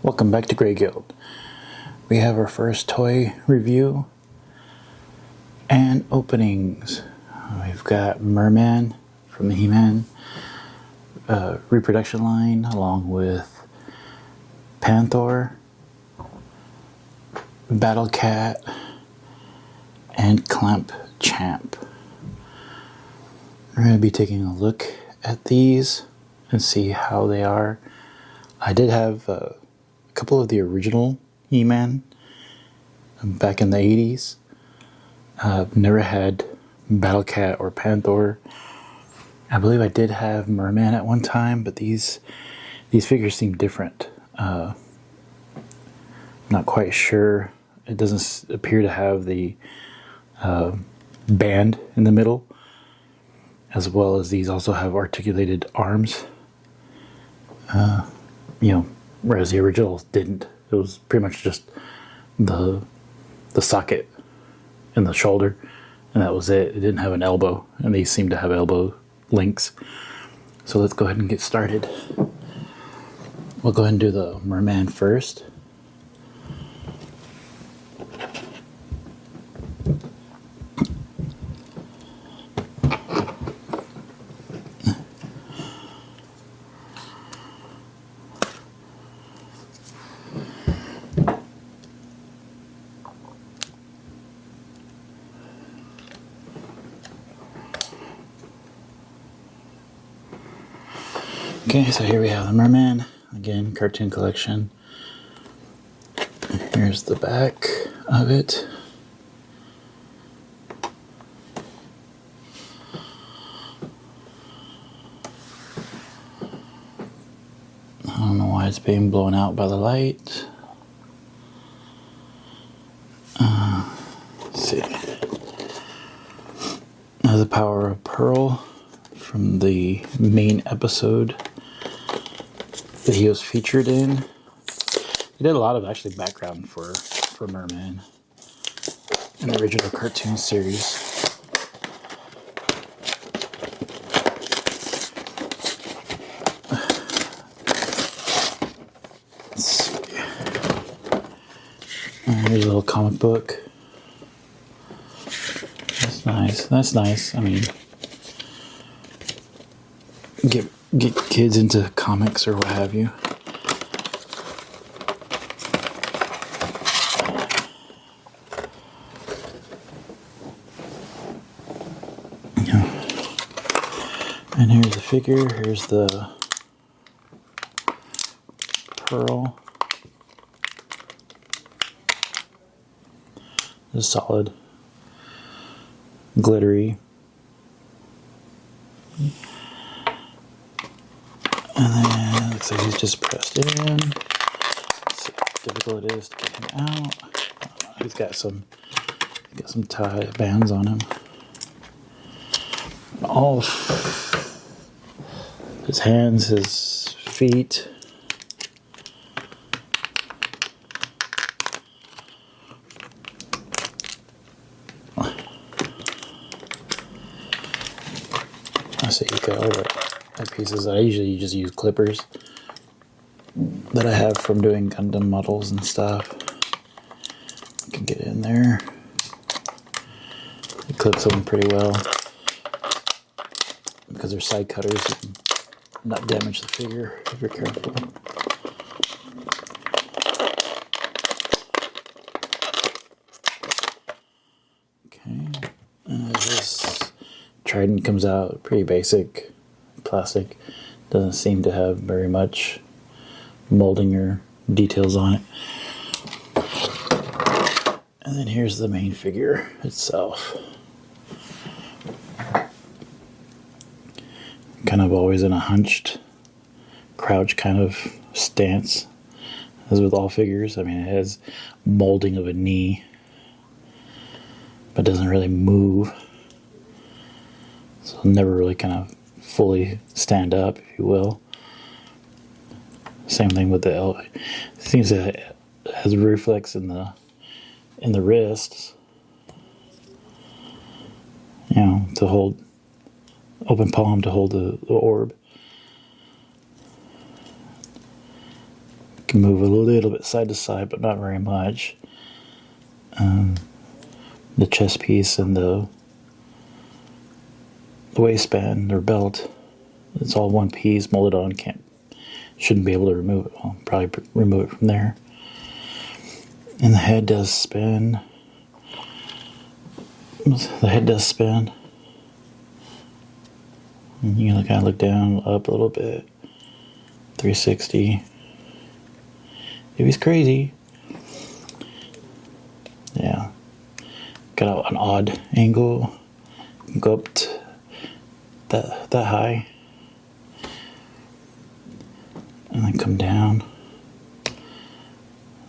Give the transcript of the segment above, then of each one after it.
Welcome back to Greyguild. We have our first toy review and openings. We've got Mur-Man from the He-Man reproduction line, along with Panthor, Battle Cat, and Clamp Champ. We're going to be taking a look at these and see how they are. I did have a couple of the original He-Man back in the 80s. Never had Battle Cat or Panthor. I believe I did have Mur-Man at one time, but these figures seem different. I'm not quite sure. It doesn't appear to have the band in the middle, as well as these also have articulated arms. Whereas the originals didn't. It was pretty much just the socket and the shoulder, and that was it. It didn't have an elbow, and these seem to have elbow links. So let's go ahead and get started. We'll go ahead and do the Mur-Man first. Okay, so here we have the Mur-Man, again, cartoon collection. Here's the back of it. I don't know why it's being blown out by the light. Let's see. Now the Power of Pearl from the main episode that he was featured in. He did a lot of actually background for Mur-Man in the original cartoon series. Let's see. Here's a little comic book. That's nice. That's nice. I mean, get kids into comics or what have you. And here's the figure. Here's the pearl. It's solid, glittery. And then it looks like he's just pressed in. Let's see how difficult it is to get him out. He's got some tie bands on him. All his hands, his feet. I see you got all the pieces. I usually just use clippers that I have from doing Gundam models and stuff. You can get in there. It clips them pretty well. Because they're side cutters, you can not damage the figure if you're careful. Okay, and this trident comes out pretty basic plastic. Doesn't seem to have very much molding or details on it. And then here's the main figure itself. Kind of always in a hunched, crouch kind of stance, as with all figures. I mean, it has molding of a knee, but doesn't really move. So it'll never really kind of fully stand up, if you will. Same thing with the elbow. It seems that it has a reflex in the wrists, to hold. Open palm to hold the orb. can move a little bit side to side, but not very much. The chest piece and the waistband or belt, it's all one piece molded on. Shouldn't be able to remove it. I'll probably remove it from there. And the head does spin. The head does spin. And you can kind of look down, up a little bit. 360. It was crazy. Yeah. Got an odd angle. Go up to that high. And then come down.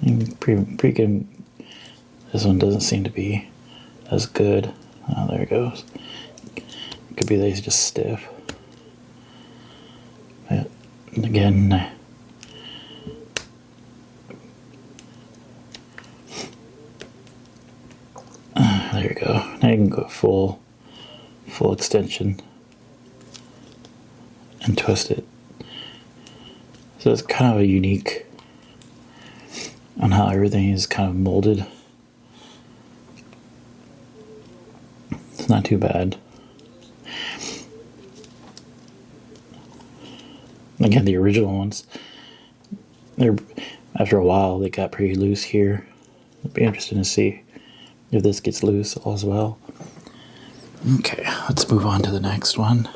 And pretty good. This one doesn't seem to be as good. Oh, there it goes. Could be that he's just stiff. But again, there you go. Now you can go full extension and twist it. So it's kind of a unique on how everything is kind of molded. It's not too bad. Again, the original ones, after a while they got pretty loose here. It'd be interesting to see if this gets loose as well. Okay, let's move on to the next one.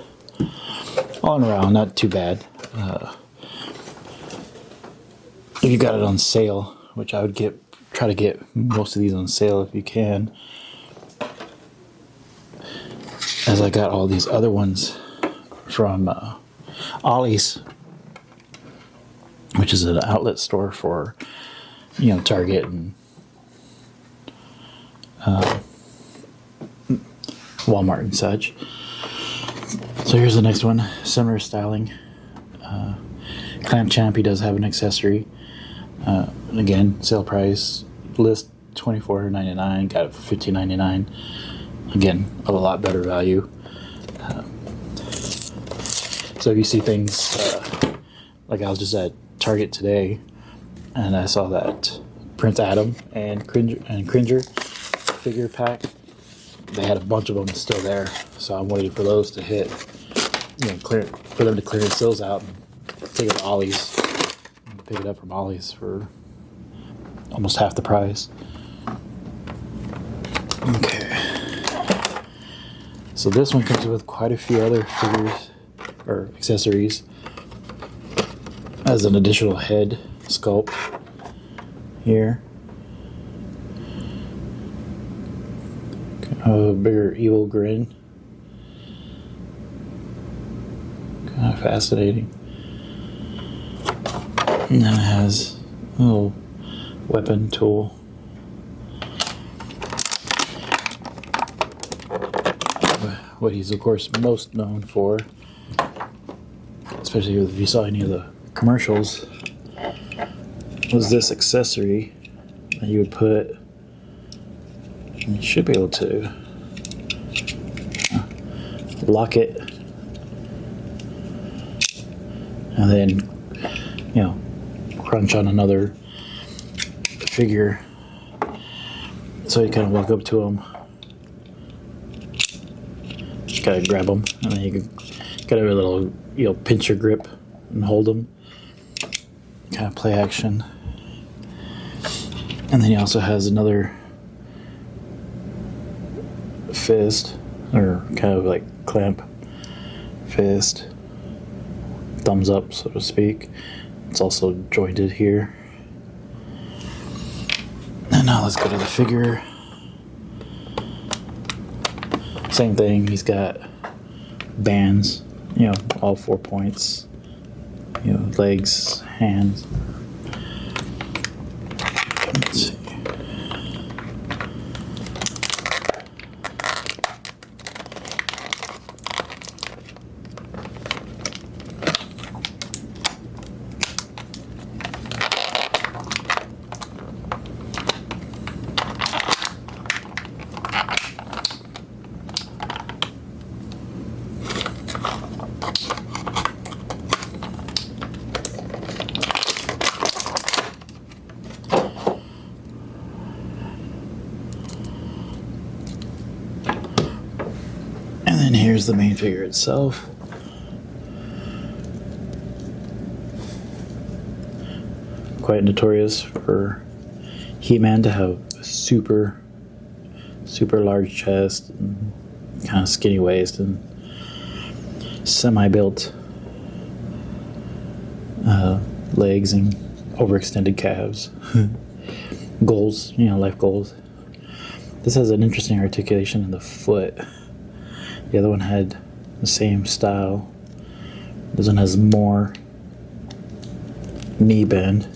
All in around, not too bad. If you got it on sale, which I would try to get most of these on sale if you can, as I got all these other ones from Ollie's, which is an outlet store for, Target and Walmart and such. So here's the next one, similar styling. Clamp Champ, he does have an accessory. Again, sale price, list $24.99, got it for $15.99. Again, a lot better value. So if you see things, like I was just at Target today, and I saw that Prince Adam and Cringer figure pack. They had a bunch of them still there, so I'm waiting for those to hit, for them to clear the sales out and take it to Ollie's. Pick it up from Ollie's for almost half the price. Okay. So this one comes with quite a few other figures or accessories as an additional head sculpt here. A bigger evil grin. Kind of fascinating. And then it has a little weapon tool. What he's of course most known for, especially if you saw any of the commercials, was this accessory that you would put, and you should be able to lock it, and then crunch on another figure. So you kind of walk up to them, just gotta grab them, and then you can get a little pinch your grip and hold them, kind of play action. And then he also has another fist, or kind of like clamp fist, thumbs up so to speak. It's also jointed here. And now let's go to the figure. Same thing, he's got bands, all 4 points, legs, hands. Let's see. here's the main figure itself. Quite notorious for He-Man to have a super large chest, and kind of skinny waist, and semi-built legs and overextended calves. Goals, life goals. This has an interesting articulation in the foot. The other one had the same style. This one has more knee bend.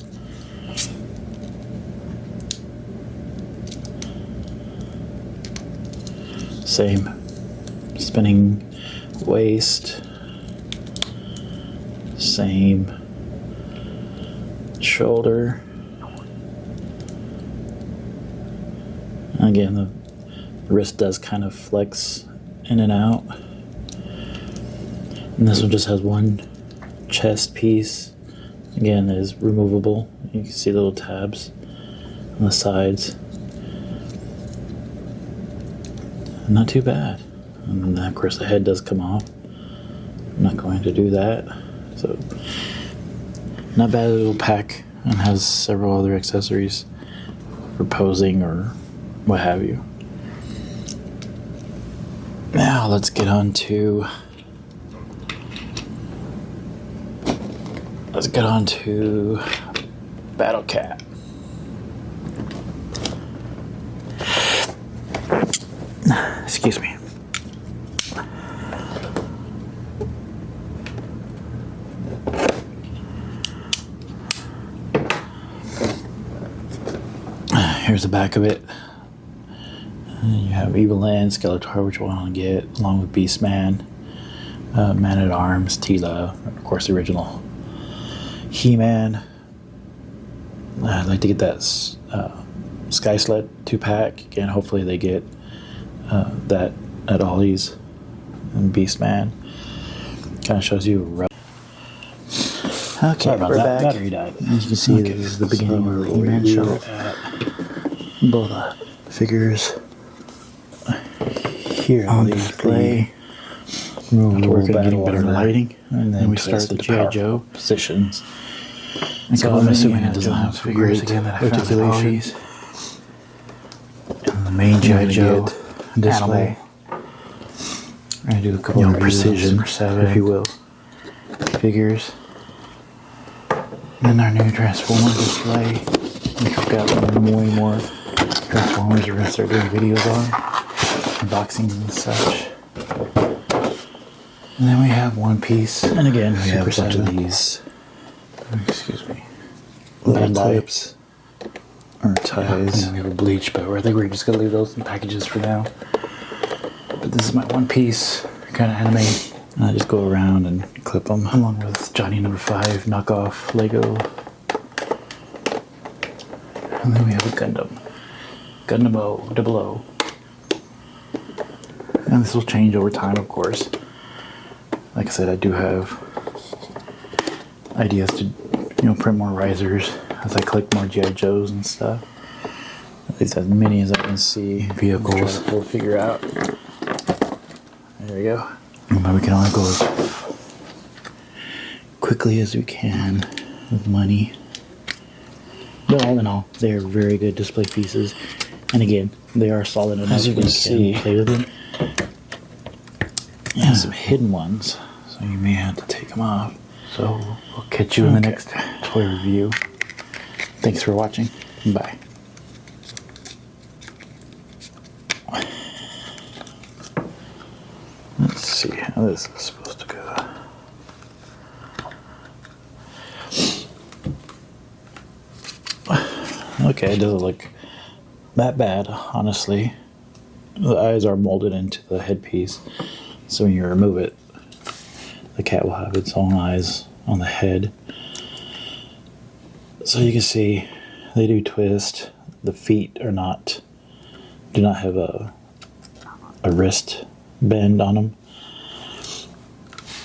Same spinning waist. Same shoulder. Again, the wrist does kind of flex in and out. And this one just has one chest piece. Again, it is removable. You can see little tabs on the sides. Not too bad. And then, of course, the head does come off. I'm not going to do that. So, not bad little pack, and has several other accessories for posing or what have you. Now let's get on to Battle Cat. Excuse me. Here's the back of it. You have Evelyn, Skeletor, which we'll want to get, along with Beast-Man, Man-at-Arms, Tila, and of course the original He-Man. I'd like to get that Sky Sled 2-pack. Again, hopefully they get that at Ollie's, and Beast-Man. Kind of shows you. Okay, we're back. Battery died. As you can see, this is the beginning of the He-Man show. Both figures here on the display. We're going to get better lighting, and then we start the G.I. Joe positions. And so I'm assuming it doesn't have figures again that I articulation. And the main G.I. Joe display. We're going to do a couple of precision, if you will, figures. And then our new Transformer display. We've got way more Transformers we're going to start doing videos on, unboxings and such. And then we have One Piece, and again we have a bunch of these. Excuse me. Little clips or ties. Yeah, we have a bleach, but I think we're just gonna leave those in packages for now. But this is my One Piece kind of anime. And I just go around and clip them, along with Johnny No. 5 knockoff Lego. And then we have a Gundam 00. And this will change over time, of course. Like I said, I do have ideas to, print more risers as I collect more G.I. Joes and stuff. At least as many as I can see. Vehicles. We'll figure out. There we go. But we can only go as quickly as we can with money. But all in all, they are very good display pieces. And again, they are solid enough. As you can see, play with them. And some hidden ones, so you may have to take them off. So we'll catch you in the next toy review. Thanks for watching. Bye. Let's see how this is supposed to go. Okay, it doesn't look that bad, honestly. The eyes are molded into the headpiece. So when you remove it, the cat will have its own eyes on the head. So you can see they do twist. The feet do not have a wrist bend on them.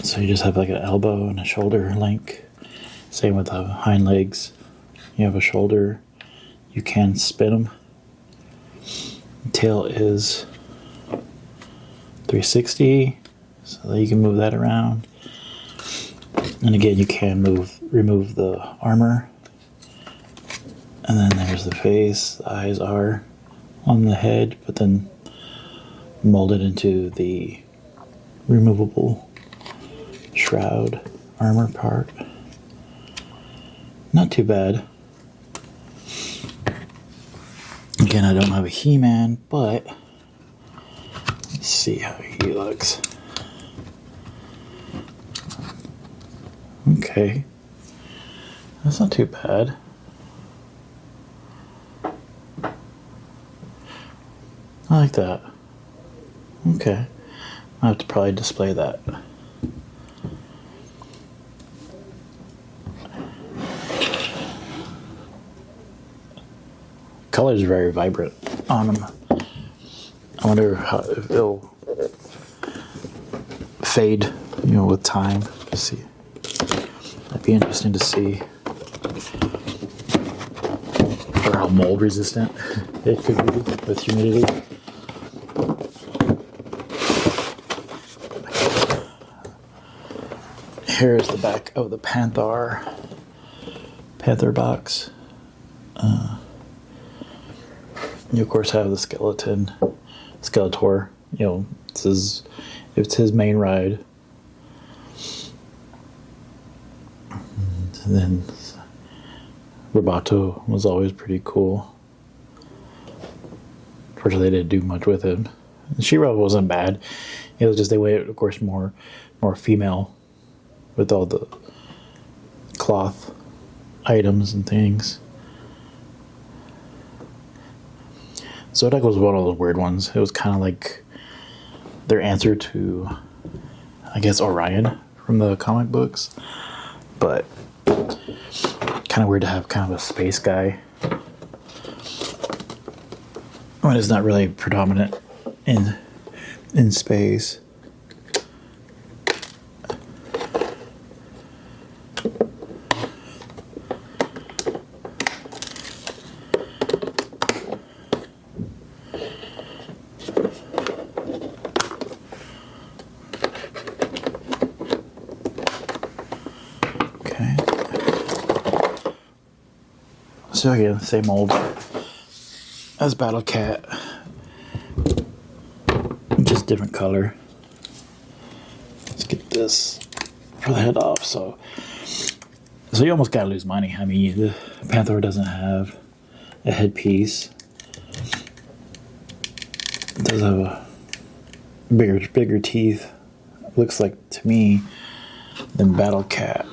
So you just have like an elbow and a shoulder length. Same with the hind legs. You have a shoulder. You can spin them. The tail is 360, so that you can move that around. And again, you can remove the armor. And then there's the face. The eyes are on the head, but then molded into the removable shroud armor part. Not too bad. Again, I don't have a He-Man, but let's see how he looks. Okay, that's not too bad. I like that. Okay, I have to probably display that. Color is very vibrant on them. I wonder if it'll fade, you know, with time. Let's see. That'd be interesting to see. Or how mold resistant it could be with humidity. Here's the back of the Panthor box. You of course have the Skeletor. You know, it's his main ride. And then Roboto was always pretty cool. Unfortunately, they didn't do much with him. She-Ra wasn't bad. It was just they went, of course, more female with all the cloth items and things. Zodak was one of those weird ones. It was kind of like their answer to, I guess, Orion from the comic books. But kind of weird to have kind of a space guy when it's not really predominant in space. So again, same mold as Battle Cat, just different color. Let's get this for the head off. So you almost gotta lose money. I mean, the Panthor doesn't have a headpiece. It does have a bigger teeth. Looks like to me than Battle Cat.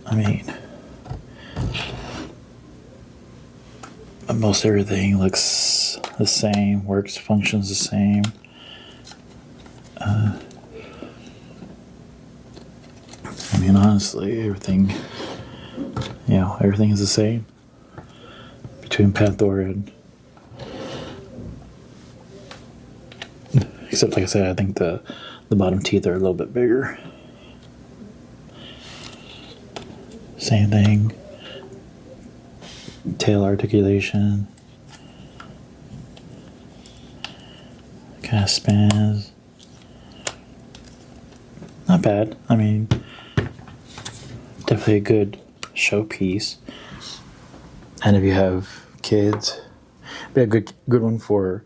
I mean, most everything looks the same, functions the same. I mean, honestly, everything is the same between Panthor and, except like I said, I think the bottom teeth are a little bit bigger. Same thing. Tail articulation. Kind of spans. Not bad. I mean, definitely a good showpiece. And if you have kids, be a good one for,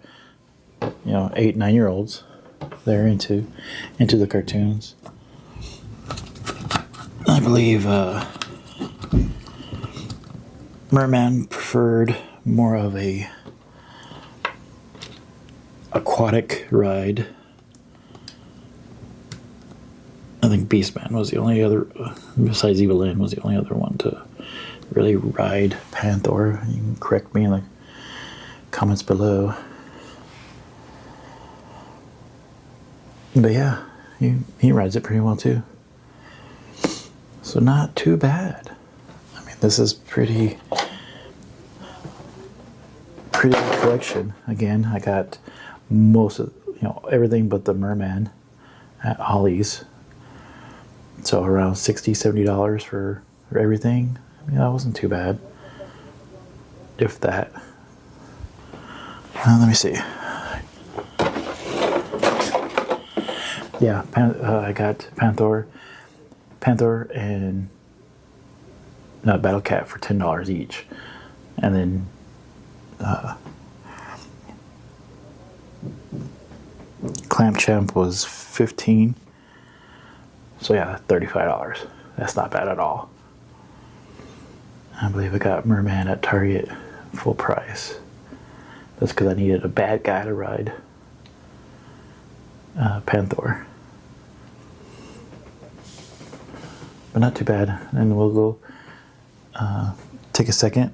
8-9-year-olds. They're into the cartoons. I believe Mur-Man preferred more of a aquatic ride. I think Beastman was the only other, besides Evil Lyn, was the only other one to really ride Panthor. You can correct me in the comments below. But yeah, he rides it pretty well too. So not too bad. I mean, this is pretty good collection. Again, I got most of, everything but the Mur-Man at Ollie's. So around $60-$70 for everything. I mean, that wasn't too bad. If that. Let me see. Yeah, I got Panthor and Battle Cat for $10 each, and then Clamp Champ was 15. So yeah, $35. That's not bad at all. I believe I got Mur-Man at Target full price. That's because I needed a bad guy to ride Panthor. But not too bad. And we'll go take a second.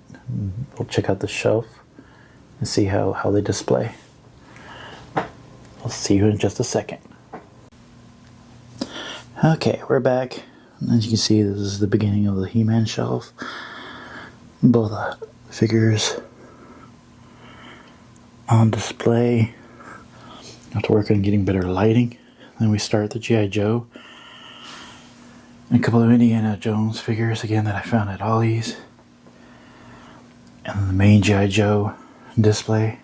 We'll check out the shelf and see how they display. I'll see you in just a second. Okay, we're back. As you can see, this is the beginning of the He-Man shelf. Both figures on display. I have to work on getting better lighting. Then we start the G.I. Joe. And a couple of Indiana Jones figures again that I found at Ollie's. And then the main G.I. Joe display.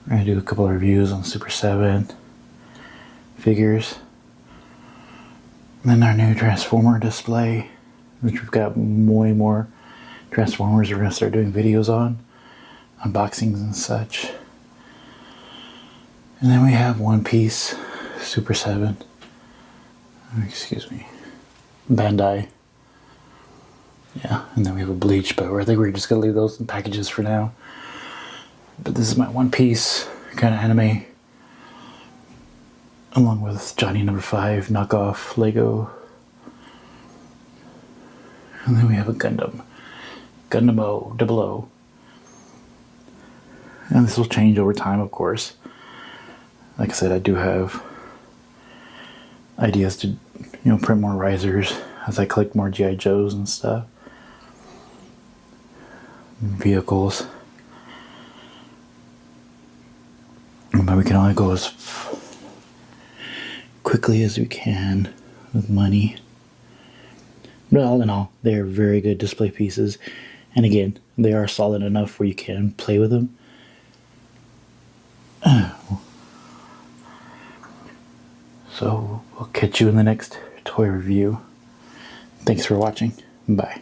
We're going to do a couple of reviews on Super 7 figures. And then our new Transformer display, which we've got way more Transformers we're going to start doing videos on, unboxings and such. And then we have One Piece, Super 7, excuse me, Bandai. Yeah, and then we have a Bleach, but I think we're just going to leave those in packages for now. But this is my One Piece kind of anime, along with Johnny No. 5 knockoff Lego. And then we have a Gundam 00. And this will change over time, of course. Like I said, I do have ideas to, print more risers as I collect more G.I. Joes and stuff. And vehicles. But we can only go as quickly as we can with money. But all in all, they are very good display pieces. And again, they are solid enough where you can play with them. So we'll catch you in the next toy review. Thanks for watching. Bye.